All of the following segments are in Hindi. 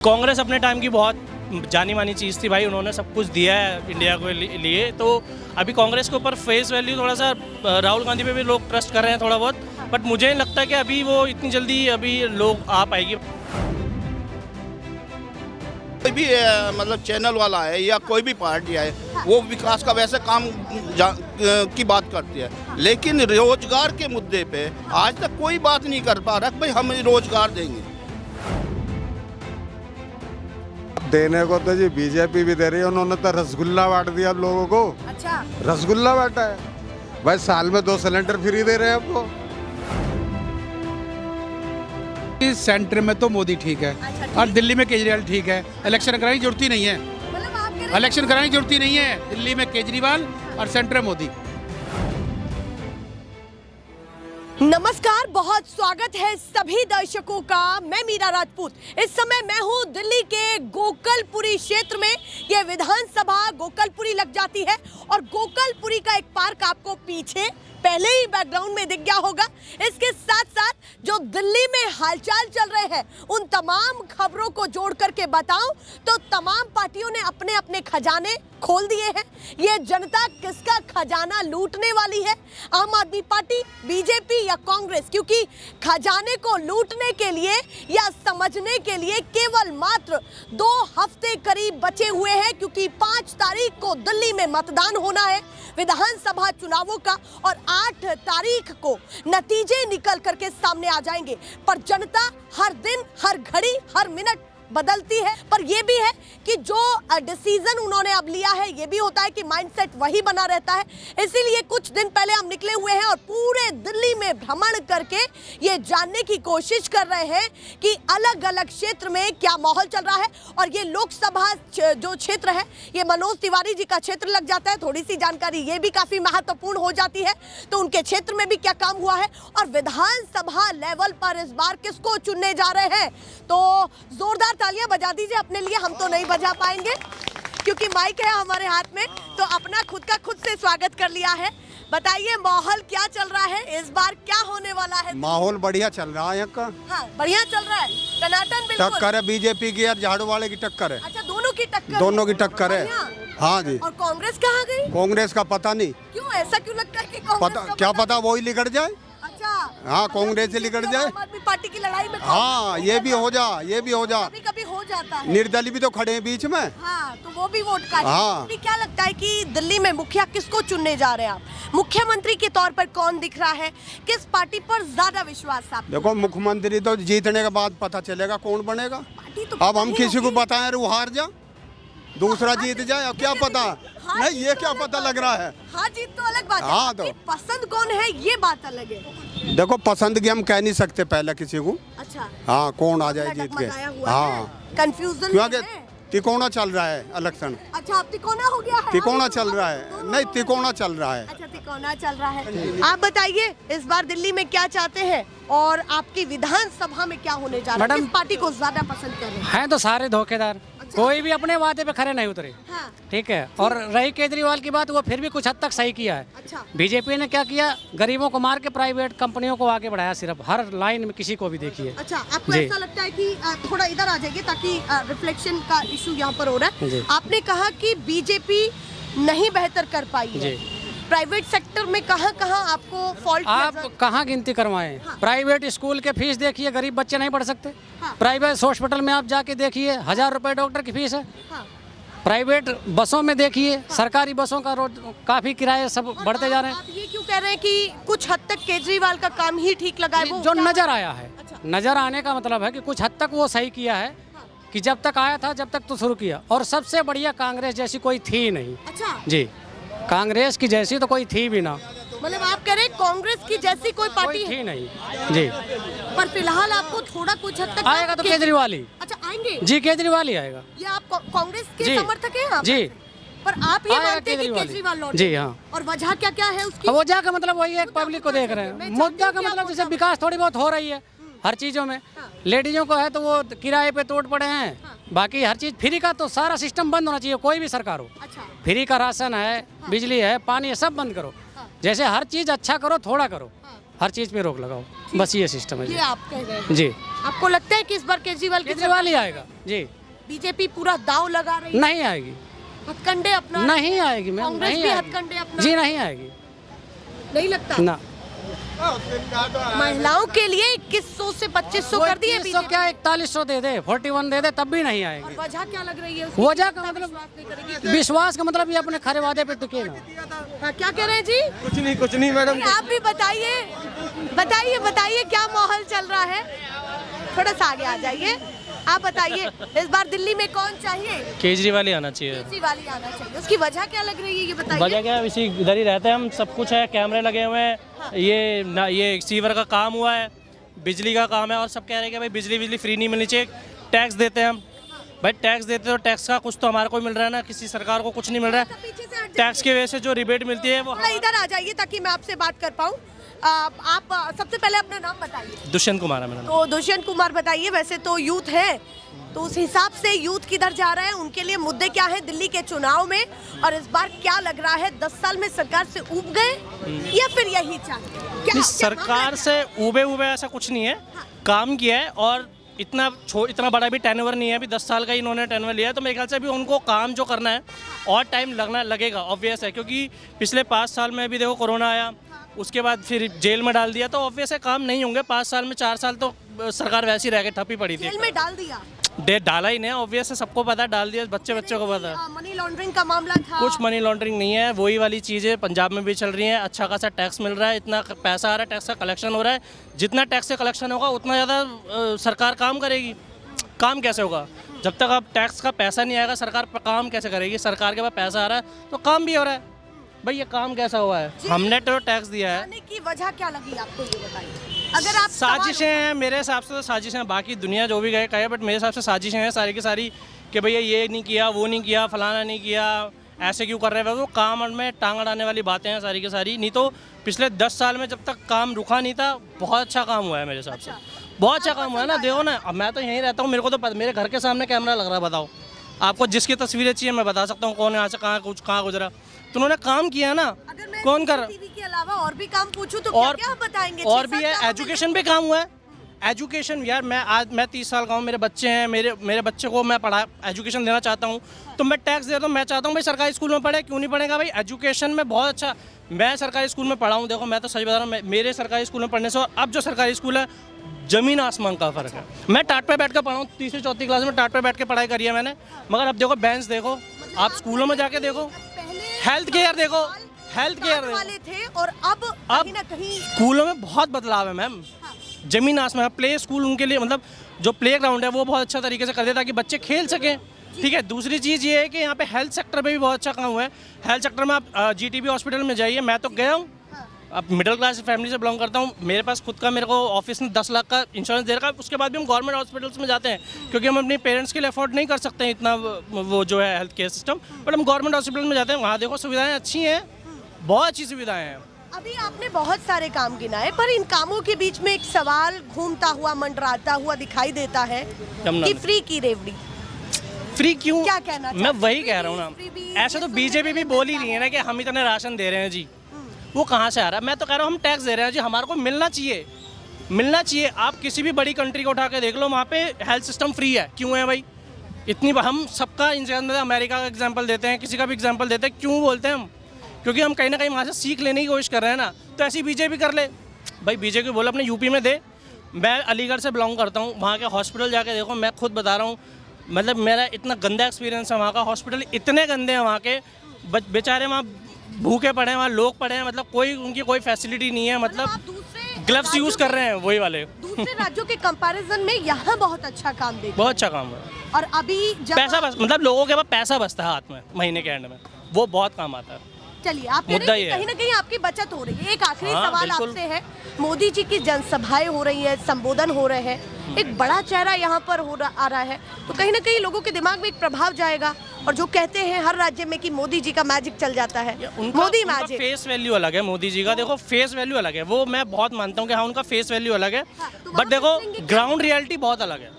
कांग्रेस अपने टाइम की बहुत जानी मानी चीज़ थी भाई, उन्होंने सब कुछ दिया है इंडिया को लिए। तो अभी कांग्रेस के ऊपर फेस वैल्यू थोड़ा सा राहुल गांधी पे भी लोग ट्रस्ट कर रहे हैं थोड़ा बहुत, बट मुझे नहीं लगता कि अभी वो इतनी जल्दी अभी लोग आ पाएगी। कोई भी मतलब चैनल वाला है या कोई भी पार्टी है वो विकास का वैसे काम की बात करती है, लेकिन रोजगार के मुद्दे पे आज तक कोई बात नहीं कर पा रहा भाई हम रोजगार देंगे। देने को तो जी बीजेपी भी दे रही है, उन्होंने तो रसगुल्ला बांट दिया अब लोगों को। अच्छा, रसगुल्ला बांटा है भाई, साल में 2 सिलेंडर फ्री दे रहे हैं आपको। इस सेंटर में तो मोदी ठीक है। अच्छा, और दिल्ली में केजरीवाल ठीक है। इलेक्शन कराने की जरूरत ही नहीं है, मतलब आप कह रहे हैं इलेक्शन कराने की जरूरत ही नहीं है। दिल्ली में केजरीवाल और सेंटर में मोदी। नमस्कार, बहुत स्वागत है सभी दर्शकों का। मैं मीरा राजपूत। इस समय मैं हूं दिल्ली के गोकलपुरी क्षेत्र में। यह विधानसभा गोकलपुरी लग जाती है और गोकलपुरी का एक पार्क आपको पीछे पहले ही बैकग्राउंड में दिख गया होगा। इसके साथ साथ जो दिल्ली में हालचाल चल रहे हैं उन तमाम खबरों को जोड़ करके बताऊं तो तमाम पार्टियों ने अपने अपने खजाने खोल दिए हैं। ये जनता किसका खजाना लूटने वाली है, आम आदमी पार्टी, बीजेपी या कांग्रेस? क्योंकि खजाने को लूटने के लिए या समझने के लिए केवल मात्र 2 हफ्ते करीब बचे हुए हैं, क्योंकि 5 तारीख को दिल्ली में मतदान होना है विधानसभा चुनावों का और 8 तारीख को नतीजे निकल करके सामने आ जाएंगे। पर जनता हर दिन, हर घड़ी, हर मिनट बदलती है। पर यह भी है कि जो डिसीजन उन्होंने अब लिया है ये भी होता है कि माइंडसेट वही बना रहता है। इसीलिए कुछ दिन पहले हम निकले हुए हैं और पूरे दिल्ली में भ्रमण करके ये जानने की कोशिश कर रहे हैं कि अलग अलग क्षेत्र में क्या माहौल चल रहा है। और ये लोकसभा जो क्षेत्र है ये मनोज तिवारी जी का क्षेत्र लग जाता है। थोड़ी सी जानकारी ये भी काफी महत्वपूर्ण हो जाती है, तो उनके क्षेत्र में भी क्या काम हुआ है और विधानसभा लेवल पर इस बार किसको चुनने जा रहे हैं। तो जोरदार तालियां बजा दीजिए अपने लिए, हम तो नहीं बजा पाएंगे क्योंकि माइक है हमारे हाथ में। तो अपना खुद का खुद से स्वागत कर लिया है। बताइए माहौल क्या चल रहा है, इस बार क्या होने वाला है? माहौल बढ़िया चल रहा है यहाँ का। हाँ, बढ़िया चल रहा है। टनाटन बिल्कुल टक्कर है बीजेपी की और झाड़ू वाले की टक्कर है। अच्छा, दोनों की टक्कर? दोनों की टक्कर है। बढ़िया। हाँ जी। और कांग्रेस कहाँ गई? कांग्रेस का पता नहीं, क्यों ऐसा क्यों लगता है कि कांग्रेस पता का क्या पता वही लिगड़ जाए। अच्छा, हाँ, कांग्रेस से लिगड़ जाए। आम आदमी पार्टी की लड़ाई में हाँ, ये भी हो जा, ये भी हो जा। कभी कभी हो जाता है। निर्दलीय भी तो खड़े हैं बीच में। हाँ, तो वो भी वोट काटे। हाँ। क्या लगता है कि दिल्ली में मुखिया किसको चुनने जा रहे हैं आप? मुख्यमंत्री के तौर पर कौन दिख रहा है? किस पार्टी पर ज्यादा विश्वास है आपको? देखो, मुख्यमंत्री तो जीतने के बाद पता चलेगा कौन बनेगा। पार्टी तो अब हम नहीं किसी को होगी। बताएं वो हार जा, दूसरा जीत जाए, अब क्या पता। हार नहीं, जीत ये तो क्या अलग पता बात लग रहा है। हार जीत तो अलग बात है। हाँ, तो आपकी पसंद कौन है ये बात अलग है। देखो, पसंद की हम कह नहीं सकते पहले किसी को। अच्छा, हाँ, कौन आ जाए जीत के। हाँ, कंफ्यूजन क्योंकि तिकोना चल रहा है इलेक्शन। अच्छा, अब तिकोना हो गया है? तिकोना हाँ, चल रहा है। दोनों नहीं, हो गए। तिकोना चल रहा है। अच्छा, तिकोना चल रहा है। आप बताइए इस बार दिल्ली में क्या चाहते हैं और आपकी विधानसभा में क्या होने जा रहा है? मैडम, किस पार्टी को ज्यादा पसंद कर रहे हैं? हैं तो सारे धोखेदार। कोई भी अपने वादे पे खरे नहीं उतरे। हाँ, ठीक है। और रही केजरीवाल की बात, वो फिर भी कुछ हद तक सही किया है। अच्छा, बीजेपी ने क्या किया, गरीबों को मार के प्राइवेट कंपनियों को आगे बढ़ाया, सिर्फ हर लाइन में किसी को भी देखिए। अच्छा, आपको जी। ऐसा लगता है कि थोड़ा इधर आ जाइए ताकि रिफ्लेक्शन का इशू यहाँ पर हो रहा जी। है। आपने कहा कि बीजेपी नहीं बेहतर कर पाई है। जी। प्राइवेट सेक्टर में कहाँ कहाँ आपको फॉल्ट आप कहाँ गिनती करवाएं? हाँ। प्राइवेट स्कूल के फीस देखिए, गरीब बच्चे नहीं पढ़ सकते। हाँ। प्राइवेट हॉस्पिटल में आप जाके देखिए, 1000 रुपए डॉक्टर की फीस है। हाँ। प्राइवेट बसों में देखिए, सरकारी बसों का रोज काफी किराए सब और बढ़ते जा रहे हैं। आप ये क्यों कह रहे हैं कि कुछ हद तक केजरीवाल का काम ही ठीक लगा है? वो जो क्या नजर मतलब? आया है। अच्छा। नजर आने का मतलब है कि कुछ हद तक वो सही किया है, कि जब तक आया था जब तक तो शुरू किया। और सबसे बढ़िया, कांग्रेस जैसी कोई थी नहीं। अच्छा, जी, कांग्रेस की जैसी तो कोई थी भी ना। मतलब आप कह रहे हैं कांग्रेस की जैसी कोई पार्टी कोई है? थी नहीं। जी, पर फिलहाल आपको थोड़ा कुछ हद तक आएगा तो केजरीवाल ही। अच्छा, आएंगे? जी, केजरीवाल ही आएगा। ये आप कांग्रेस के जी। समर्थक हैं आप? जी। पर आप ये आएगा मानते हैं कि केजरीवाल ही। केजरीवाल लौटे? जी, हाँ। और वजह क्या क्या है उसकी? अब वो जाकर मतलब वही है, पब्लिक को देख रहे मैं हैं। चाहती मुद्दा हूँ का कि आप मतलब जैसे मुद्दा विकास थोड़ी बहुत हो रही है हर चीजों में। लेडीजों को है तो वो किराए पे तोड़ पड़े हैं। बाकी हर चीज फ्री का तो सारा सिस्टम बंद होना चाहिए, कोई भी सरकार हो। अच्छा, फ्री का राशन है, बिजली है, पानी है, सब बंद करो। जैसे हर चीज अच्छा करो, थोड़ा करो। हर चीज़ पे रोक लगाओ, बस ये सिस्टम है ये जी। आप कह रहे हैं। जी आपको लगता है कि इस बार केजरीवाल की केजरीवाल ही आएगा जी। बीजेपी पूरा दांव लगा रही है, नहीं आएगी, हथकंडे अपना नहीं आएगी मैम, कांग्रेस नहीं भी आएगी हथकंडे अपना जी, नहीं आएगी नहीं लगता। ना। महिलाओं के लिए 2100 से 2500 कर दिए 2100 बीजेपी। क्या 4100 दे दे, 41 दे दे, तब भी नहीं आएगी। वजह क्या लग रही है उसकी? वजह का इतना मतलब विश्वास नहीं करेगी। विश्वास का मतलब ये अपने खरे वादे पे टिके ना। हाँ, क्या कह रहे हैं जी? कुछ नहीं मैडम। नहीं, आप भी बताइए बताइए बताइए क्या माहौल चल रहा है? थोड़ा सा आगे आ जाइए, आप बताइए इस बार दिल्ली में कौन चाहिए? केजरीवाल ही आना चाहिए। केजरीवाल ही आना चाहिए। उसकी वजह क्या लग रही है ये बताइए? वजह क्या है, इसी इधर ही रहते हैं हम, सब कुछ है, कैमरे लगे हुए हैं, ये सीवर का काम हुआ है, बिजली का काम है, और सब कह रहे हैं कि भाई बिजली फ्री नहीं मिलनी चाहिए। टैक्स देते हैं हम, भाई टैक्स देते तो टैक्स का कुछ तो हमारे को मिल रहा है ना, किसी सरकार को कुछ नहीं मिल रहा है। पीछे से हट टैक्स की वजह से जो रिबेट मिलती है वो थोड़ा इधर आ जाइए ताकि मैं आपसे बात कर पाऊँ। आप सबसे पहले अपना नाम बताइए। दुष्यंत कुमार है मेरा नाम। तो दुष्यंत कुमार बताइए, वैसे तो यूथ है, तो उस हिसाब से यूथ किधर जा रहा है, उनके लिए मुद्दे क्या है दिल्ली के चुनाव में, और इस बार क्या लग रहा है 10 साल में सरकार से ऊब गए या फिर यही चाहिए? क्या नहीं, सरकार से ऊबे ऐसा कुछ नहीं है, काम किया है, और इतना बड़ा भी टेनओवर नहीं है, अभी 10 साल का ही इन्होंने टेनओवर लिया है, तो मेरे ख्याल से अभी उनको काम जो करना है और टाइम लगेगा, ऑब्वियस है, क्योंकि पिछले 5 साल में भी देखो कोरोना आया, उसके बाद फिर जेल में डाल दिया, तो ऑब्वियस है काम नहीं होंगे 5 साल में। 4 साल तो सरकार वैसे ही रह के ठप्पी पड़ी थी। जेल में डाल दिया? डाला ही नहीं, ऑब्वियस है, सबको पता है, डाल दिया, बच्चों को पता है। मनी लॉन्ड्रिंग का मामला था। कुछ मनी लॉन्ड्रिंग नहीं है, वही वाली चीज़ें पंजाब में भी चल रही हैं, अच्छा खासा टैक्स मिल रहा है, इतना पैसा आ रहा है, टैक्स का कलेक्शन हो रहा है, जितना टैक्स का कलेक्शन होगा उतना ज़्यादा सरकार काम करेगी। काम कैसे होगा जब तक अब टैक्स का पैसा नहीं आएगा, सरकार काम कैसे करेगी? सरकार के पास पैसा आ रहा है तो काम भी हो रहा है। भाई ये काम कैसा हुआ है? हमने तो टैक्स दिया है। आने की वजह क्या लगी आपको ये बताइए? अगर आप साजिशें हैं, मेरे हिसाब से तो साजिशें हैं, बाकी दुनिया जो भी कहे, बट मेरे हिसाब से साजिशें हैं सारी की सारी, कि भैया ये नहीं किया, वो नहीं किया, फलाना नहीं किया, ऐसे क्यों कर रहे हैं, वो काम में टांग अड़ाने वाली बातें हैं सारी की सारी। नहीं तो पिछले 10 साल में जब तक काम रुका नहीं था, बहुत अच्छा काम हुआ है मेरे हिसाब से, बहुत अच्छा काम हुआ है ना। देखो ना, अब मैं तो यहीं रहता हूँ, मेरे को तो मेरे घर के सामने कैमरा लग रहा है, बताओ आपको जिसकी तस्वीरें चाहिए मैं बता सकता हूँ कौन यहाँ से कहाँ गुजरा। तो उन्होंने काम किया ना, कौन कर? टीवी के अलावा और भी काम पूछूं तो और क्या बताएंगे? और भी है, एजुकेशन पे काम हुआ है। एजुकेशन यार, मैं 30 साल का हूँ, मेरे बच्चे हैं, मेरे बच्चे को मैं एजुकेशन देना चाहता हूँ, तो मैं टैक्स देता हूँ। मैं चाहता हूँ भाई सरकारी स्कूल में पढ़े, क्यों नहीं पढ़ेगा भाई? एजुकेशन में बहुत अच्छा, मैं सरकारी स्कूल में पढ़ा हूँ। देखो मैं तो सच बता रहा हूँ, मेरे सरकारी स्कूल में पढ़ने से और अब जो सरकारी स्कूल है, जमीन आसमान का फ़र्क है। मैं टाट पे बैठ कर पढ़ा हूँ, 3री 4थी क्लास में टाट पे बैठ के पढ़ाई करी है मैंने, मगर अब देखो बेंच देखो, आप स्कूलों में जाके देखो, हेल्थ केयर देखो, वाले थे और अब कहीं ना कहीं स्कूलों में बहुत बदलाव है मैम, जमीन आसमान। प्ले स्कूल उनके लिए, मतलब जो प्ले ग्राउंड है वो बहुत अच्छा तरीके से कर दे ताकि बच्चे खेल सकें, ठीक है। दूसरी चीज़ ये है कि यहाँ पे हेल्थ सेक्टर पे भी बहुत अच्छा काम हुआ है। हेल्थ सेक्टर में आप GTB हॉस्पिटल में जाइए, मैं तो गया हूँ, अब मिडिल क्लास फैमिली से बिलोंग करता हूँ, मेरे पास खुद का, मेरे को ऑफिस ने 10 लाख का इंश्योरेंस दे रखा है, उसके बाद भी हम गवर्नमेंट हॉस्पिटल्स में जाते हैं क्योंकि हम अपने पेरेंट्स के लिए अफोर्ड नहीं कर सकते हैं इतना वो जो है हेल्थ केयर सिस्टम, बट हम गवर्नमेंट हॉस्पिटल में जाते हैं, वहाँ देखो सुविधाएँ अच्छी हैं, बहुत अच्छी सुविधाएँ हैं। अभी आपने बहुत सारे काम गिनाए, पर इन कामों के बीच में एक सवाल घूमता हुआ मंडराता हुआ दिखाई देता है कि फ्री की रेवड़ी। फ्री क्यों? क्या कहना मैं वही कह रहा हूँ ना, ऐसे तो बीजेपी भी बोल ही रही है ना कि हम इतने राशन दे रहे हैं जी, वो कहाँ से आ रहा है? मैं तो कह रहा हूँ हम टैक्स दे रहे हैं जी, हमारे को मिलना चाहिए। आप किसी भी बड़ी कंट्री को उठा के देख लो, वहाँ पे हेल्थ सिस्टम फ्री है। क्यों है भाई? इतनी हम सबका एग्जाम्पल, अमेरिका का एग्जाम्पल देते हैं, किसी का भी एग्जाम्पल देते हैं, क्यों बोलते हैं हम? क्योंकि हम कहीं ना कहीं वहाँ से सीख लेने की कोशिश कर रहे हैं ना। तो ऐसी बीजेपी कर ले भाई, बीजेपी बोले अपने यूपी में दे। मैं अलीगढ़ से बिलोंग करता हूँ, वहाँ के हॉस्पिटल जाके देखो, मैं खुद बता रहा हूँ, मतलब मेरा इतना गंदा एक्सपीरियंस है वहाँ का। हॉस्पिटल इतने गंदे हैं वहाँ के, बेचारे वहाँ भूखे पड़े हैं, वहाँ लोग पड़े हैं, मतलब उनकी कोई फैसिलिटी नहीं है, मतलब ग्लव्स यूज़ कर रहे हैं वही वाले। दूसरे राज्यों के कंपैरिजन में यहाँ बहुत अच्छा काम देखा, बहुत अच्छा काम है। और अभी पैसा बस, मतलब लोगों के पास पैसा बचता है हाथ में महीने के एंड में, वो बहुत काम आता है। चलिए, आप कह रहे हैं कि कहीं ना कहीं आपकी बचत हो रही है। एक आखिरी सवाल आपसे है, मोदी जी की जनसभाएं हो रही है, संबोधन हो रहे हैं, एक बड़ा चेहरा यहाँ पर आ रहा है, तो कहीं ना कहीं लोगों के दिमाग में एक प्रभाव जाएगा, और जो कहते हैं हर राज्य में कि मोदी जी का मैजिक चल जाता है, मोदी मैजिक। फेस वैल्यू अलग है मोदी जी का, देखो फेस वैल्यू अलग है, वो मैं बहुत मानता हूँ कि हाँ उनका फेस वैल्यू अलग है, बट देखो ग्राउंड रियलिटी बहुत अलग है।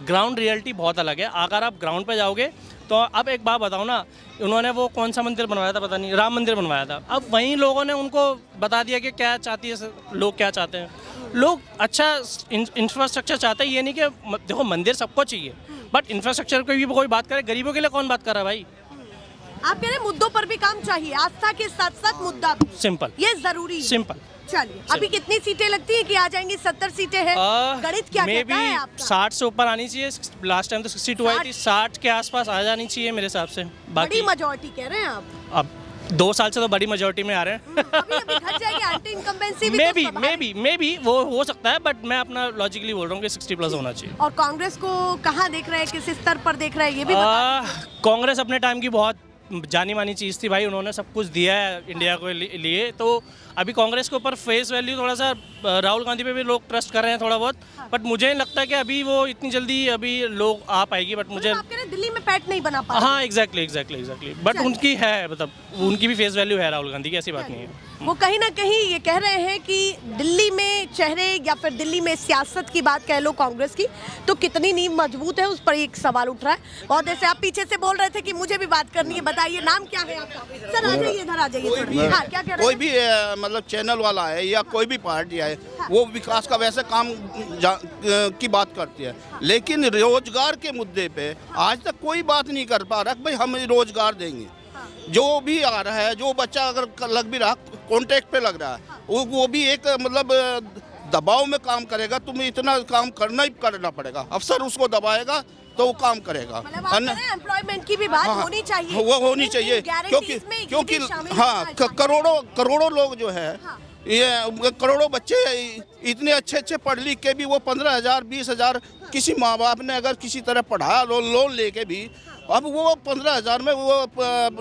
ग्राउंड रियलिटी बहुत अलग है। अगर आप ग्राउंड पे जाओगे तो अब एक बात बताओ ना, उन्होंने वो कौन सा मंदिर बनवाया था, पता नहीं, राम मंदिर बनवाया था। अब वहीं लोगों ने उनको बता दिया कि क्या चाहती है लोग, क्या चाहते हैं लोग। अच्छा इंफ्रास्ट्रक्चर चाहते हैं, ये नहीं कि देखो मंदिर सबको चाहिए, बट इंफ्रास्ट्रक्चर की भी कोई बात करे, गरीबों के लिए कौन बात कर रहा है भाई? आप कह रहे हैं मुद्दों पर भी काम चाहिए, आस्था के साथ साथ मुद्दा भी, सिंपल, ये जरूरी है। सिंपल। चलिए, अभी कितनी सीटें लगती हैं कि आ जाएंगी? 70 सीटें हैं। गणित क्या कहता है आपका? 60 से ऊपर आनी चाहिए। लास्ट टाइम तो 62 आई थी, 60 के आसपास आ जानी चाहिए मेरे हिसाब से। बड़ी मेजॉरिटी कह रहे हैं आप? अब 2 साल से तो बड़ी मेजॉरिटी में आ रहे हैं। अभी घट जाएगी, एंटी इनकम्बेंसी भी मे बी वो हो सकता है, बट मैं अपना लॉजिकली बोल रहा हूँ कि 60 प्लस होना चाहिए। और कांग्रेस को कहाँ देख रहे हैं, किस स्तर पर देख रहे हैं, ये भी कांग्रेस अपने टाइम की बहुत जानी मानी चीज़ थी भाई, उन्होंने सब कुछ दिया है इंडिया को लिए। तो अभी कांग्रेस के ऊपर फेस वैल्यू थोड़ा सा राहुल गांधी पे भी लोग ट्रस्ट कर रहे हैं थोड़ा बहुत, बट मुझे नहीं लगता कि अभी वो इतनी जल्दी अभी लोग आ पाएगी। बट मुझे आप कह रहे हैं दिल्ली में पैठ नहीं बना पा, हाँ एग्जैक्टली बट उनकी है, मतलब उनकी भी फेस वैल्यू है राहुल गांधी की, ऐसी बात नहीं है। वो कहीं ना कहीं ये कह रहे हैं कि दिल्ली में चेहरे या फिर दिल्ली में सियासत की बात कह लो कांग्रेस की, तो कितनी नींव मजबूत है, उस पर एक सवाल उठ रहा है। और जैसे आप पीछे से बोल रहे थे कि मुझे भी बात करनी है, बताइए नाम क्या है आपका? सर आ जाइए, इधर आ जाइए थोड़ा। हाँ, क्या कह रहे हैं? कोई भी मतलब चैनल वाला है या कोई भी पार्टी है, वो विकास का वैसे काम की बात करती है, लेकिन रोजगार के मुद्दे पे आज तक कोई बात नहीं कर पा रहा। भाई हम रोजगार देंगे, जो भी आ रहा है, जो बच्चा अगर लग भी रहा, कॉन्ट्रैक्ट पे लग रहा है, वो भी एक मतलब दबाव में काम करेगा। तुम्हें इतना काम करना पड़ेगा, अफसर उसको दबाएगा तो वो काम करेगा। एम्प्लॉयमेंट की भी बात होनी चाहिए, वो होनी चाहिए, क्योंकि हाँ करोड़ों लोग जो है, ये करोड़ों बच्चे इतने अच्छे पढ़ लिख के भी वो 15,000 20,000 किसी माँ बाप ने अगर किसी तरह पढ़ाया लोन लेके भी, अब वो 15,000 में वो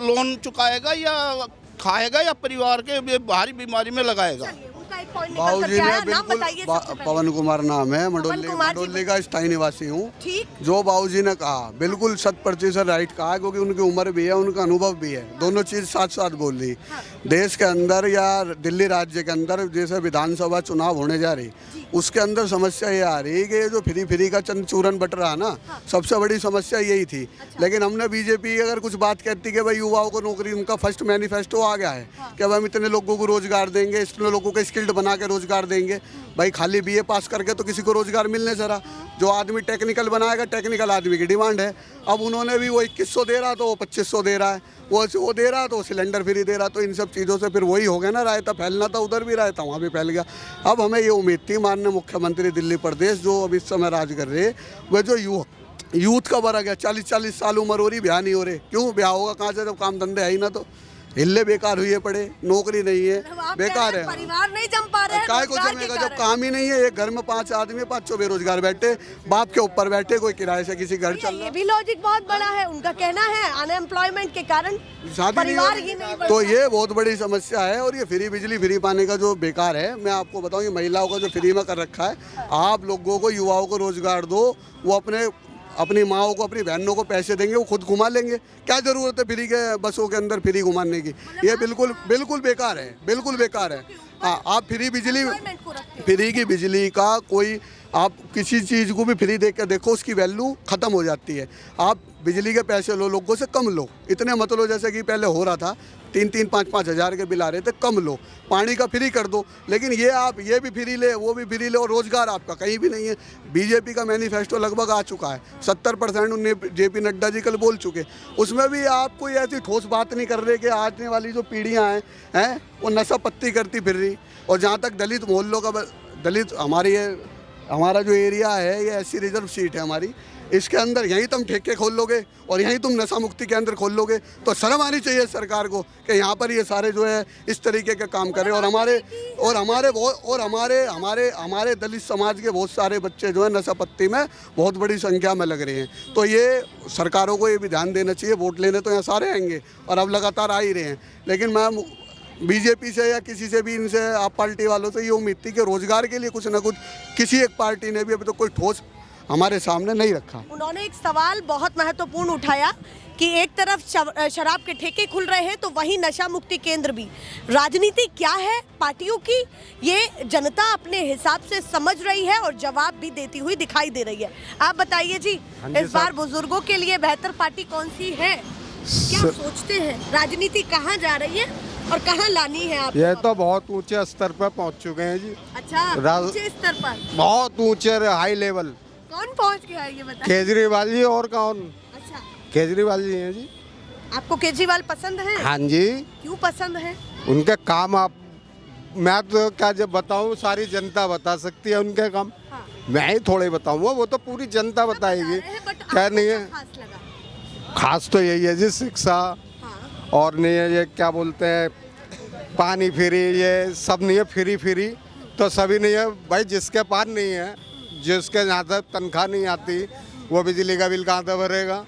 लोन चुकाएगा या खाएगा या परिवार के भारी बीमारी में लगाएगा। बाबूजी ने बिल्कुल, पवन कुमार नाम है, मंडोली का स्थायी निवासी हूँ। जो बाबूजी ने कहा बिल्कुल 100% राइट कहा, क्योंकि उनकी उम्र भी है, उनका अनुभव भी है, दोनों चीज साथ साथ बोल दी। देश के अंदर या दिल्ली राज्य के अंदर जैसे विधानसभा चुनाव होने जा रही, उसके अंदर समस्या ये आ रही है कि जो फ्री का चंद चूरन बट रहा ना, सबसे बड़ी समस्या यही थी। लेकिन हमने बीजेपी अगर कुछ बात कहती कि भाई युवाओं को नौकरी, उनका फर्स्ट मैनिफेस्टो आ गया है कि हम इतने लोगों को रोजगार देंगे, इतने लोगों को स्किल्ड बना के रोजगार देंगे। भाई खाली बीए पास करके तो किसी को रोजगार मिलने से रहा, जो आदमी टेक्निकल बनाएगा, टेक्निकल आदमी की डिमांड है। अब उन्होंने भी वो 2100 दे रहा तो वो 2500 दे रहा है, वो दे रहा तो सिलेंडर फ्री दे रहा, तो इन सब चीज़ों से फिर वही हो गया ना, रायता फैलना था उधर भी, रायता वहाँ भी फैल गया। अब हमें ये उम्मीद थी माननीय मुख्यमंत्री दिल्ली प्रदेश जो अभी इस समय राज कर रहे, वह जो यूथ का वर्ग है, 40-40 साल उम्र हो रही, ब्याह नहीं हो रहे। क्यों ब्याह होगा कहाँ से, जब काम धंधे है ही ना, तो हिल्ले बेकार हुए पड़े, नौकरी नहीं है, बेकार है, परिवार नहीं जम पा रहे हैं, काय को जमेगा जब काम ही नहीं है। एक घर में 5 आदमी, 5 बेरोजगार बैठे, बाप के ऊपर बैठे, कोई किराए से किसी घर चल रहा। ये भी लॉजिक बहुत बड़ा है, उनका कहना है अनएम्प्लॉयमेंट के कारण परिवार ही नहीं बढ़, तो ये बहुत बड़ी समस्या है। और ये फ्री बिजली फ्री पाने का जो बेकार है, मैं आपको बताऊं, ये महिलाओं का जो फ्री में कर रखा है, आप लोगों को, युवाओं को रोजगार दो, वो अपनी माओ को, अपनी बहनों को पैसे देंगे, वो खुद घुमा लेंगे। क्या जरूरत है फ्री के बसों के अंदर फ्री घुमाने की? ये बिल्कुल बेकार है, बिल्कुल बेकार है। हाँ, आप फ्री की बिजली का कोई, आप किसी चीज़ को भी फ्री दे के देखो, उसकी वैल्यू ख़त्म हो जाती है। आप बिजली के पैसे लो, लोगों से कम लो, इतने मत लो जैसे कि पहले हो रहा था, 3-3, 5-5 हज़ार के बिल आ रहे थे, कम लो, पानी का फ्री कर दो। लेकिन ये आप ये भी फ्री ले, वो भी फ्री ले, और रोजगार आपका कहीं भी नहीं है। बीजेपी का मैनिफेस्टो लगभग आ चुका है, 70% उन्हें जेपी नड्डा जी कल बोल चुके, उसमें भी आप कोई ऐसी ठोस बात नहीं कर रहे कि आने वाली जो पीढ़ियाँ हैं वो नशा पत्ती करती फिर रही। और जहाँ तक दलित मोहल्लों का, दलित हमारा जो एरिया है, ये SC रिजर्व सीट है हमारी, इसके अंदर यहीं तुम ठेके खोल लोगे और यहीं तुम नशा मुक्ति केंद्र खोल लोगे, तो शर्म आनी चाहिए सरकार को कि यहाँ पर ये सारे जो है इस तरीके के काम करें। और हमारे दलित समाज के बहुत सारे बच्चे जो है नशा पत्ती में बहुत बड़ी संख्या में लग रहे हैं। तो ये सरकारों को ये भी ध्यान देना चाहिए। वोट लेने तो यहाँ सारे आएंगे और अब लगातार आ ही रहे हैं, लेकिन मैं बीजेपी से या किसी से भी, इनसे आप पार्टी वालों से ये उम्मीद थी कि रोजगार के लिए कुछ ना कुछ किसी एक पार्टी ने भी अभी तो कोई ठोस हमारे सामने नहीं रखा। उन्होंने एक सवाल बहुत महत्वपूर्ण उठाया कि एक तरफ शराब के ठेके खुल रहे हैं तो वहीं नशा मुक्ति केंद्र भी। राजनीति क्या है पार्टियों की, ये जनता अपने हिसाब से समझ रही है और जवाब भी देती हुई दिखाई दे रही है। आप बताइए जी, इस बार बुजुर्गों के लिए बेहतर पार्टी कौन सी है, क्या सोचते हैं? राजनीति कहाँ जा रही है और कहाँ लानी है आप? ये तो बहुत ऊंचे स्तर पर पहुंच चुके हैं जी। अच्छा, ऊंचे स्तर पर, बहुत ऊंचे हाई लेवल। कौन पहुंच गया है ये बताइए? केजरीवाल जी। और कौन? अच्छा, केजरीवाल जी हैं जी। आपको केजरीवाल पसंद है? हाँ जी। क्यों पसंद है? उनके काम आप, मैं तो क्या जब बताऊं, सारी जनता बता सकती है उनके काम। हाँ। मैं ही थोड़े बताऊंगा, वो तो पूरी जनता बताएगी। क्या नहीं है खास तो यही है जी, शिक्षा। हाँ। और नहीं है ये क्या बोलते हैं, पानी फ्री, ये सब नहीं है। फ्री तो सभी नहीं है भाई। जिसके पास नहीं है, जिसके यहाँ तक तनख्वाह नहीं आती, वो बिजली का बिल कहाँ से भरेगा?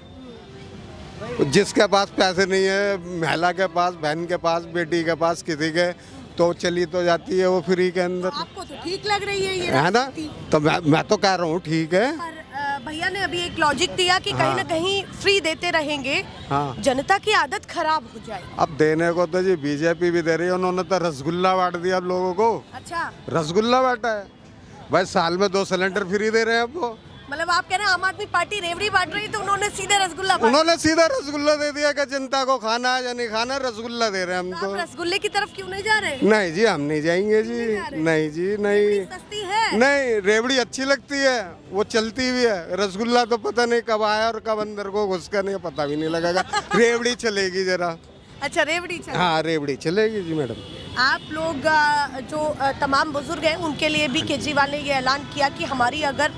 जिसके पास पैसे नहीं है, महिला के पास, बहन के पास, बेटी के पास, किसी के, तो चली तो जाती है वो फ्री के अंदर। आपको तो ठीक लग रही है ये है ना? तो मैं तो कह रहा हूँ ठीक है। पर भैया ने अभी एक लॉजिक दिया कि कहीं ना कहीं फ्री देते रहेंगे, हाँ। जनता की आदत खराब हो जाएगी। अब देने को तो जी बीजेपी भी दे रही है। उन्होंने तो रसगुल्ला बांट दिया अब लोगों को। अच्छा, रसगुल्ला बांटा है भाई, साल में 2 सिलेंडर फ्री दे रहे हैं अब वो। मतलब आप कह रहे हैं आम आदमी पार्टी रेवड़ी बांट रही, तो उन्होंने सीधे रसगुल्ला बांट उन्होंने सीधा रसगुल्ला दे दिया कि जनता को खाना है या नहीं खाना, रसगुल्ला दे रहे हैं हम तो तो। आप रसगुल्ले की तरफ क्यों नहीं जा रहे? नहीं जी, हम नहीं जाएंगे जी। नहीं जी, नहीं। सस्ती है? नहीं, रेवड़ी अच्छी लगती है, वो चलती भी है। रसगुल्ला तो पता नहीं कब आया और कब अंदर को घुस कर, नहीं पता भी नहीं लगेगा। रेवड़ी चलेगी जरा। अच्छा, रेवड़ी चलेगी। हाँ, रेवड़ी चलेगी जी मैडम। आप लोग जो तमाम बुजुर्ग हैं उनके लिए भी केजरीवाल ने ये ऐलान किया कि हमारी अगर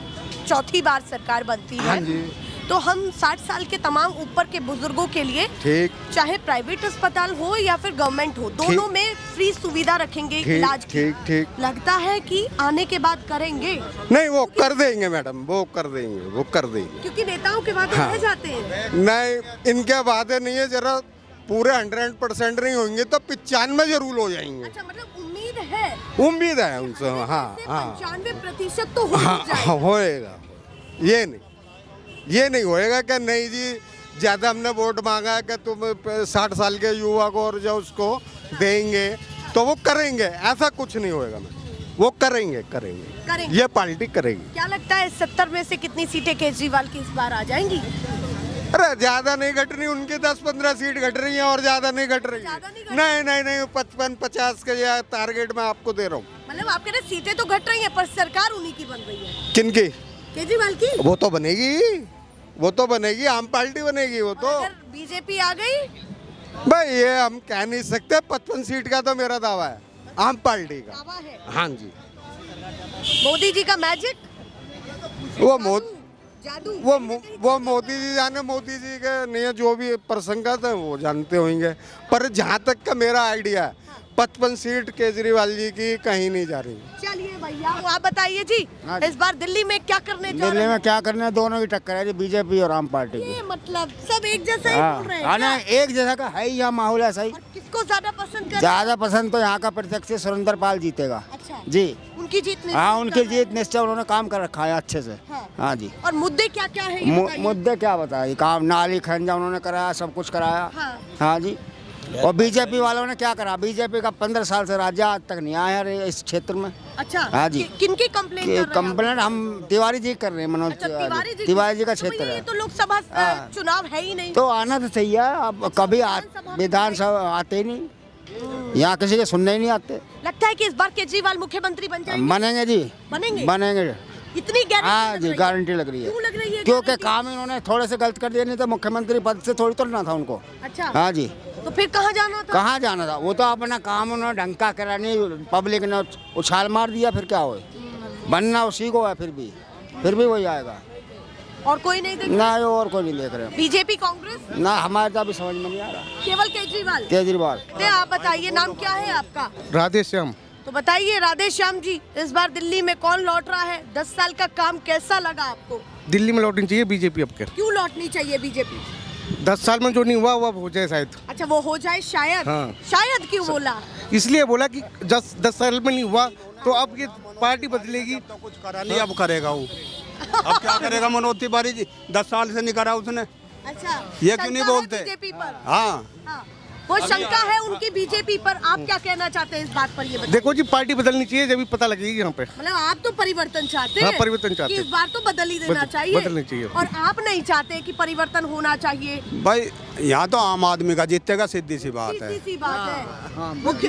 चौथी बार सरकार बनती है, हाँ जी, तो हम 60 साल के तमाम ऊपर के बुजुर्गों के लिए, ठीक, चाहे प्राइवेट अस्पताल हो या फिर गवर्नमेंट हो, दोनों में फ्री सुविधा रखेंगे इलाज की। ठीक। लगता है कि आने के बाद करेंगे? नहीं, वो कर देंगे मैडम, वो कर देंगे। क्योंकि नेताओं के वादे रह जाते हैं। नहीं, इनके वादे नहीं है, जरा पूरे 100% नहीं होंगे तो 95 जरूर हो जाएंगे। अच्छा, मतलब उम्मीद है? उम्मीद है उनसे। हाँ, 95% तो हो हाँ, जाएगा। होएगा। ये नहीं होएगा कि नहीं जी, ज़्यादा हमने वोट मांगा है कि तुम 60 साल के युवा को और जो उसको देंगे तो वो करेंगे, ऐसा कुछ नहीं होएगा। वो करेंगे। ये पार्टी करेगी। क्या लगता है 70 में से कितनी सीटें केजरीवाल की इस बार आ जाएंगी? अरे ज्यादा नहीं घट रही, उनकी 10-15 सीट घट रही है और ज्यादा नहीं घट रही है। नहीं, 55-50 के टारगेट मैं आपको दे रहा हूँ। मतलब आप कह रहे सीटें तो घट रही हैं पर सरकार उन्हीं की बन रही है। किनकी? केजरीवाल की। वो तो बनेगी, आम पार्टी बनेगी वो तो। अगर बीजेपी आ गई? भाई ये हम कह नहीं सकते। 55 सीट का तो मेरा दावा है, आम पार्टी का। दावा है? हाँ जी। मोदी जी का मैजिक, जादू, वो मोदी जी जाने, मोदी जी के नहीं, जो भी प्रसंगत है वो जानते होंगे। पर जहाँ तक का मेरा आइडिया है, 55 सीट केजरीवाल जी की कहीं नहीं जा रही। चलिए भैया, आप बताइए जी, इस बार दिल्ली में क्या करने जा रहे हैं? दिल्ली में क्या करना है, दोनों की टक्कर है जी, बीजेपी और आम पार्टी की। ये मतलब सब एक जैसा ही बोल रहे हैं क्या? एक जैसा का है ही, यहाँ माहौल ऐसा ही। और किसको ज्यादा पसंद कर? ज्यादा पसंद तो यहाँ का प्रत्यक्ष सुरेंद्र पाल जीतेगा। अच्छा जी, उनकी जीत निश्चित हाँ, उनकी कर रहे जीत निश्चय, उन्होंने काम कर रखा है अच्छे से। हाँ जी। और मुद्दे क्या क्या है ये बताइए? मुद्दे क्या बताइए, काम नाली खंजा उन्होंने कराया, सब कुछ कराया। हाँ जी। और बीजेपी वालों ने क्या करा? बीजेपी का 15 साल से राज्य आज तक नहीं आया है इस क्षेत्र में। अच्छा, हाँ जी। किनकी कंप्लेंट कर रहे हैं? कंप्लेंट हम तिवारी जी कर रहे हैं, मनोज तिवारी जी का क्षेत्र ये है। तो लोकसभा चुनाव है ही नहीं, तो आना तो चाहिए। अब कभी विधानसभा आते ही नहीं, यहाँ किसी के सुनने ही नहीं आते। लगता है कि इस बार केजरीवाल मुख्यमंत्री बन जाएंगे? बनेंगे जी, बनेंगे। इतनी गारंटी? हाँ जी, गारंटी लग रही है। क्यों लग रही है? क्योंकि काम इन्होंने थोड़े से गलत कर दिया, नहीं तो मुख्यमंत्री पद से थोड़ी तोड़ना था उनको। अच्छा, हाँ जी। तो फिर कहाँ जाना था? कहाँ जाना था? वो तो अपना काम उन्होंने ढंग का करा नहीं, पब्लिक ने उछाल मार दिया, फिर क्या हो? बनना उसी को है, फिर भी वही आएगा। और कोई नहीं देख? ना, और कोई नहीं देख रहे। बीजेपी, कांग्रेस? ना, हमारे तो अभी समझ में नहीं आ रहा। केवल केजरीवाल। आप बताइए, नाम क्या है आपका? राधे श्याम। तो बताइए राधे श्याम जी, इस बार दिल्ली में कौन लौट रहा है? 10 साल का काम कैसा लगा आपको? दिल्ली में लौटनी चाहिए बीजेपी अब के। क्यों लौटनी चाहिए बीजेपी? 10 साल में जो नहीं हुआ वो अब हो जाए शायद। अच्छा, वो हो जाए शायद। हाँ। शायद क्यों बोला? इसलिए बोला कि 10 साल में नहीं हुआ तो अब ये पार्टी बदलेगी। तो कुछ करा नहीं, अब करेगा वो। अब क्या करेगा? मनोज तिवारी जी 10 साल से नहीं करा उसने, अच्छा, ये क्यों नहीं शंका है बोलते? बीजेपी पर? हाँ हाँ, वो शंका है उनकी बीजेपी पर। आप क्या कहना चाहते हैं इस बात पर, ये बताइए। देखो जी, पार्टी बदलनी चाहिए, जब भी पता लगेगी यहाँ पे। मतलब आप तो परिवर्तन चाहते हैं? हाँ, परिवर्तन चाहते कि हैं। इस बार तो बदल ही देना चाहिए। बदलनी चाहिए। और आप नहीं चाहते कि परिवर्तन होना चाहिए? भाई, यहाँ तो आम आदमी का जीतेगा, सीधी सी बात है। सीधी सी बात है।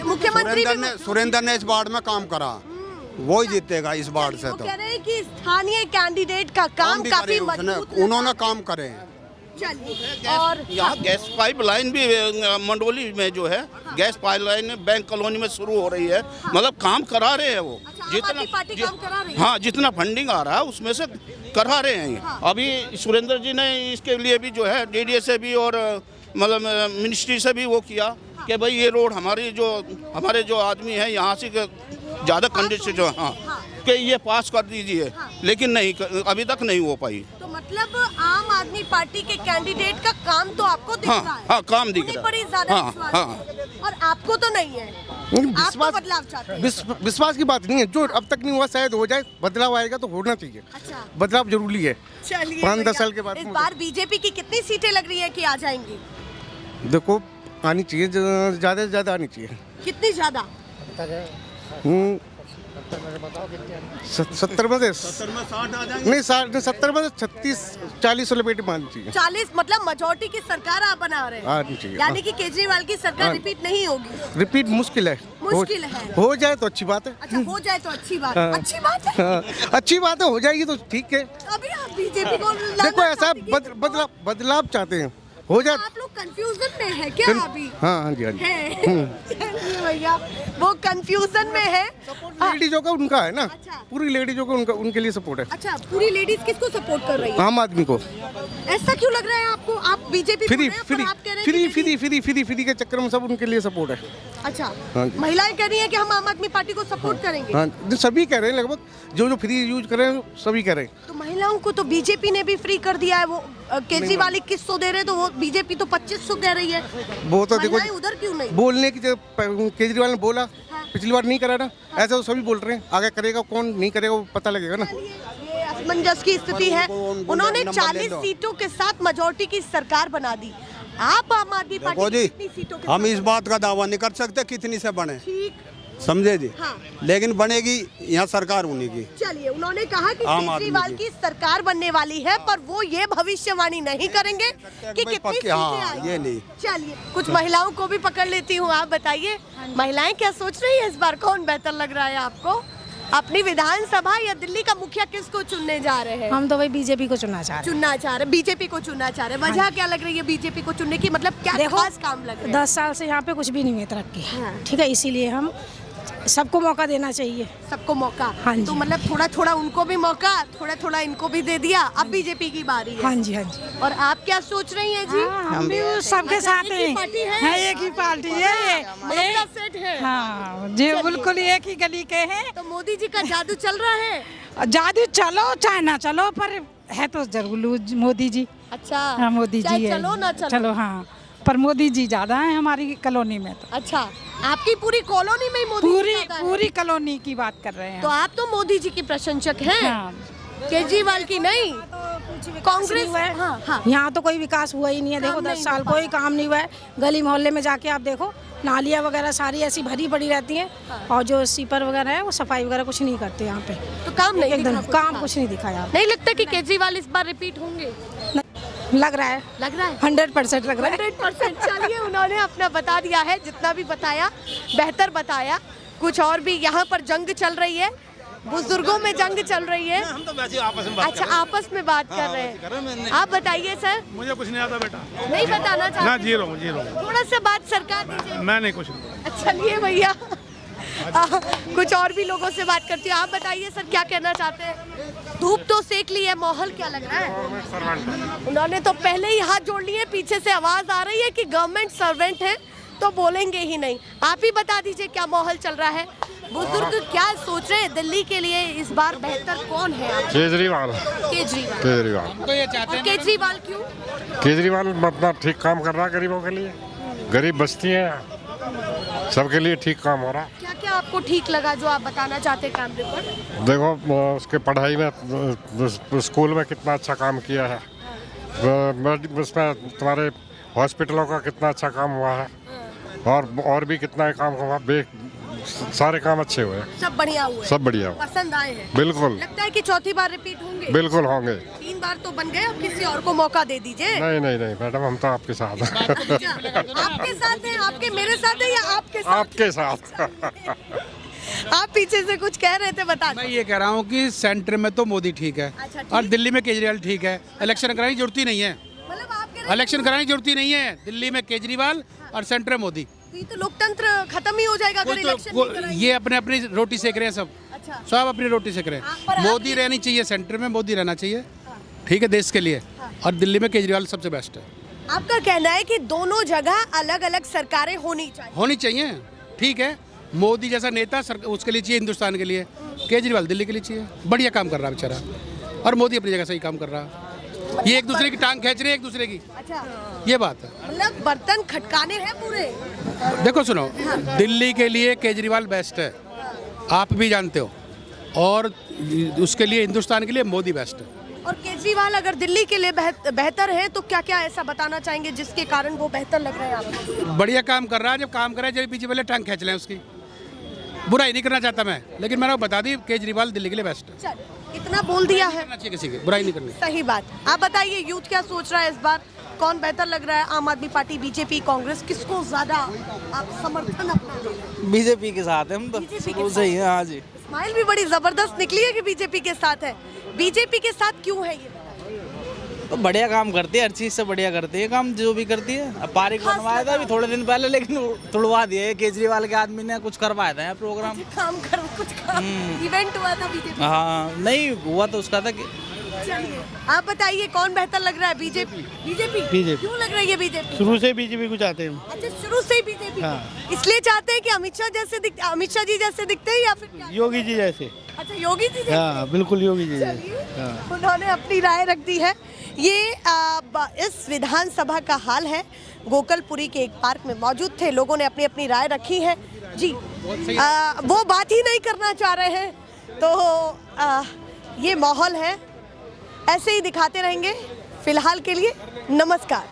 मुख्यमंत्री सुरेंद्र ने इस वार्ड में काम करा, वो ही जीतेगा इस वार्ड से। वो तो कह रहे हैं कि स्थानीय कैंडिडेट का काम भी काफी करे मजबूत उन्होंने काम करे। चलिए। और यहाँ गैस पाइपलाइन भी मंडोली में जो है, गैस पाइपलाइन बैंक कॉलोनी में शुरू हो रही है। मतलब काम करा रहे हैं वो। अच्छा, आम आदमी पार्टी काम करा रही है? हाँ, जितना फंडिंग आ रहा है उसमें से करा रहे हैं। हाँ। अभी सुरेंद्र जी ने इसके लिए भी जो है डीडीए से भी और मतलब मिनिस्ट्री से भी वो किया कि भाई ये रोड हमारे जो आदमी है यहाँ से ज़्यादा कंडीशन जो, हाँ, कि ये पास कर दीजिए। लेकिन नहीं, अभी तक नहीं हो पाई। तो मतलब आम आदमी पार्टी के कैंडिडेट का काम तो आपको दिख रहा है? हाँ, काम दिख उन्हीं रहा पर ही है। ज्यादा हाँ, विश्वास हाँ। है। और आपको तो नहीं है? आप तो बदलाव चाहते हैं? विश्वास की बात नहीं है, जो अब तक नहीं हुआ शायद हो जाए। बदलाव आएगा तो होना चाहिए। अच्छा, बदलाव जरूरी है। चलिए। 5-10 साल के बाद इस बार बीजेपी की कितनी सीटें लग रही है कि आ जाएंगी? देखो, आनी चाहिए, ज़्यादा से ज़्यादा आनी चाहिए। कितनी ज्यादा? 70 में से नहीं, 70 में से 36-40 लपेटे माननी चाहिए। 40 मतलब मेजोरिटी की सरकार आप बना रहे हैं? आनी चाहिए। यानी कि केजरीवाल की सरकार रिपीट नहीं होगी? रिपीट मुश्किल है। मुश्किल है। हो जाए तो अच्छी बात है। अच्छा, हो जाए तो अच्छी बात। हाँ। अच्छी बात है। हाँ, अच्छी बात है, हो जाएगी तो ठीक है। अभी आप बीजेपी को देखो, ऐसा बदलाव चाहते हैं, हो जाए। आप लोग कंफ्यूजन में है क्या अभी? हाँ जी, हाँ जी। चलिए भैया, वो कंफ्यूजन में है। लेडीजों का उनका है ना, अच्छा। पूरी लेडीजों का उनके लिए सपोर्ट है। अच्छा, पूरी लेडीज किसको सपोर्ट कर रही है? आम आदमी को। ऐसा क्यों लग रहा है आपको? आप बीजेपी फ्री के चक्कर में सब उनके लिए सपोर्ट है। अच्छा, हाँ जी। महिलाएं कह रही है कि हम आम आदमी पार्टी को सपोर्ट करेंगे। हाँ, सभी कह रहे हैं, लगभग जो फ्री यूज कर रहे हैं सभी कह रहे हैं। तो महिलाओं को तो बीजेपी ने भी फ्री कर दिया है। वो केजरीवाल 2100 दे रहे, तो वो बीजेपी तो 2500 कह रही है। वो तो देखो, महिलाएं उधर क्यों नहीं? बोलने की केजरीवाल ने बोला, पिछली बार नहीं करा ना, ऐसा तो सभी बोल रहे हैं। आगे करेगा कौन, नहीं करेगा वो पता लगेगा ना। ये असमंजस की स्थिति है। उन्होंने 40 सीटों के साथ मेजोरिटी की सरकार बना दी। आप आम आदमी पार्टी देखो जी, कितनी सीटों के हम साथ? इस बात का दावा नहीं कर सकते कितनी से बने, ठीक, समझे जी। हाँ। लेकिन बनेगी यहाँ सरकार होने की। चलिए, उन्होंने कहा कि आम आदमी केजरीवाल की सरकार बनने वाली है, पर वो ये भविष्यवाणी नहीं करेंगे कि कितनी सीटें हाँ, आएंगी। ये नहीं। चलिए, कुछ महिलाओं को भी पकड़ लेती हूँ। आप बताइए, महिलाएं क्या सोच रही है इस बार? कौन बेहतर लग रहा है आपको? अपनी विधानसभा या दिल्ली का मुखिया किसको चुनने जा रहे हैं? हम तो वही बीजेपी को चुनना चाह रहे हैं। बीजेपी को चुनना चाह रहे हैं। वजह क्या लग रही है बीजेपी को चुनने की? मतलब क्या देखो, खास काम लग रहा है? 10 साल से यहाँ पे कुछ भी नहीं है तरक्की। हाँ। ठीक है, इसीलिए हम सबको मौका देना चाहिए। सबको मौका। हाँ जी। तो मतलब थोड़ा थोड़ा उनको भी मौका, थोड़ा थोड़ा इनको भी दे दिया। अब बीजेपी की बारी है। हाँ जी, हाँ जी। और आप क्या सोच रही हैं जी? हम भी सबके साथ एक ही पार्टी है? एक ही पार्टी है। ममता सेठ है। हाँ जी, बिल्कुल एक ही गली के हैं। तो मोदी जी का जादू चल रहा है? जादू चलो चाहे ना चलो, पर है तो जरूर मोदी जी। अच्छा, हाँ, मोदी चाहे जी है। चलो ना चलो, हाँ, पर मोदी जी ज्यादा है हमारी कॉलोनी में। तो अच्छा, आपकी पूरी कॉलोनी में ही मोदी जी ज्यादा है? पूरी कॉलोनी की बात कर रहे हैं। तो आप तो मोदी जी की प्रशंसक हैं। हाँ। केजरीवाल की नहीं? कांग्रेस हुआ है। हाँ, हाँ। यहाँ तो कोई विकास हुआ ही नहीं है। देखो, काम 10 नहीं साल हो कोई काम नहीं हुआ है। गली मोहल्ले में जाके आप देखो, नालियाँ वगैरह सारी ऐसी भरी पड़ी रहती हैं। और जो सीपर वगैरह है वो सफाई वगैरह कुछ नहीं करते यहाँ पे। तो काम नहीं एकदम दिखा काम कुछ नहीं दिखा यार। नहीं लगता कि केजरीवाल इस बार रिपीट होंगे? लग रहा है 100% लग रहा है। 100%। चलिए, उन्होंने अपना बता दिया है, जितना भी बताया बेहतर बताया। कुछ और भी यहाँ पर जंग चल रही है, बुजुर्गों में जंग चल रही है। हम तो वैसे आपस में बात अच्छा, आपस में बात कर रहे हैं। आप बताइए सर। मुझे कुछ नहीं आता बेटा। नहीं बताना चाहते? ना, जीरो। थोड़ा सा बात सरकार दीजिए। मैं नहीं कुछ। चलिए भैया, कुछ और भी लोगों से बात करती हूँ। आप बताइए सर, क्या कहना चाहते हैं? धूप तो सेक ली है, माहौल क्या लग रहा है? उन्होंने तो पहले ही हाथ जोड़ लिए। पीछे से आवाज आ रही है कि गवर्नमेंट सर्वेंट है तो बोलेंगे ही नहीं। आप ही बता दीजिए क्या माहौल चल रहा है? बुजुर्ग क्या सोच रहे हैं दिल्ली के लिए इस बार बेहतर कौन है? केजरीवाल। तो ये चाहते और केजरीवाल क्यों? केजरीवाल अपना ठीक काम कर रहा है गरीबों के लिए। गरीब बस्ती है, सबके लिए ठीक काम हो रहा है। क्या क्या आपको ठीक लगा जो आप बताना चाहते हैं कैमरे पर? देखो, उसके पढ़ाई में स्कूल में कितना अच्छा काम किया है। उसमें तुम्हारे हॉस्पिटलों का कितना अच्छा काम हुआ है और भी कितना काम हुआ, सारे काम अच्छे हुए, सब बढ़िया हुए, सब बढ़िया, पसंद आए हैं। बिल्कुल। लगता है कि चौथी बार रिपीट होंगे? बिल्कुल होंगे। 3 बार तो बन गए, अब किसी और को मौका दे दीजिए। नहीं नहीं नहीं मैडम, हम तो आपके साथ हैं। आपके साथ हैं? आपके मेरे साथ है या आपके साथ? आपके साथ। आप पीछे से कुछ कह रहे थे, बता। मैं ये कह रहा हूँ कि सेंटर में तो मोदी ठीक है। अच्छा, ठीक। और दिल्ली में केजरीवाल ठीक है। इलेक्शन कराने की जरूरत ही नहीं है। मतलब आपके इलेक्शन कराने की जरूरत ही नहीं है। दिल्ली में केजरीवाल और सेंटर में मोदी। ये तो लोकतंत्र खत्म ही हो जाएगा अगर इलेक्शन नहीं कराएंगे। ये अपने अपनी रोटी सेक रहे हैं सब। अच्छा। सब अपनी रोटी सेक रहे हैं। मोदी रहनी चाहिए सेंटर में, मोदी रहना चाहिए, ठीक है, देश के लिए। और दिल्ली में केजरीवाल सबसे बेस्ट है। आपका कहना है कि दोनों जगह अलग अलग सरकारें होनी चाहिए? ठीक है। मोदी जैसा नेता उसके लिए चाहिए, हिंदुस्तान के लिए। केजरीवाल दिल्ली के लिए चाहिए। बढ़िया काम कर रहा है बेचारा, और मोदी अपनी जगह सही काम कर रहा है। ये एक दूसरे की टांग खींच रहे हैं, एक दूसरे की। अच्छा, ये बात है। मतलब बर्तन खटकाने हैं पूरे। देखो सुनो, दिल्ली के लिए केजरीवाल बेस्ट है, आप भी जानते हो, और उसके लिए हिंदुस्तान के लिए मोदी बेस्ट है। और केजरीवाल अगर दिल्ली के लिए बेहतर है तो क्या क्या ऐसा बताना चाहेंगे जिसके कारण वो बेहतर लग रहे हैं आपको? बढ़िया काम कर रहा है। जब काम कर रहा है, जब पीछे वाले टांग खींच लें उसकी। बुराई नहीं करना चाहता मैं, लेकिन मैंने बता दी केजरीवाल दिल्ली के लिए बेस्ट है। इतना बोल दिया है, करना चाहिए किसी की, बुराई नहीं करनी। सही बात। आप बताइए, यूथ क्या सोच रहा है इस बार? कौन बेहतर लग रहा है? आम आदमी पार्टी, बीजेपी, कांग्रेस, किसको ज्यादा आप समर्थन अपना? बीजेपी के साथ है हम तो शुरू से ही हैं। हाँ जी। स्माइल भी बड़ी जबरदस्त निकली है कि बीजेपी के साथ है। बीजेपी के साथ क्यों है ये? तो बढ़िया काम करती है, हर चीज से बढ़िया करती है काम, जो भी करती है। अब पार्क बनवाया था अभी थोड़े दिन पहले, लेकिन तुड़वा दिया केजरीवाल के आदमी ने। कुछ करवाया था प्रोग्राम, काम कर, कुछ काम इवेंट हुआ था बीजेपी? हाँ, नहीं हुआ तो उसका था कि। चलिए, आप बताइए कौन बेहतर लग रहा है? बीजेपी? बीजेपी क्यों लग रही है बीजेपी? शुरू से बीजेपी को चाहते हैं। अच्छा, शुरू से ही बीजेपी? हाँ। इसलिए चाहते हैं कि अमित शाह जी जैसे दिखते हैं या फिर क्या? योगी जी जैसे। अच्छा, योगी जी जैसे? हाँ, बिल्कुल योगी जी जैसे। उन्होंने अपनी राय रख दी है। ये इस विधानसभा का हाल है। गोकलपुरी के एक पार्क में मौजूद थे, लोगों ने अपनी अपनी राय रखी है जी। वो बात ही नहीं करना चाह रहे हैं, तो ये माहौल है, ऐसे ही दिखाते रहेंगे। फिलहाल के लिए नमस्कार।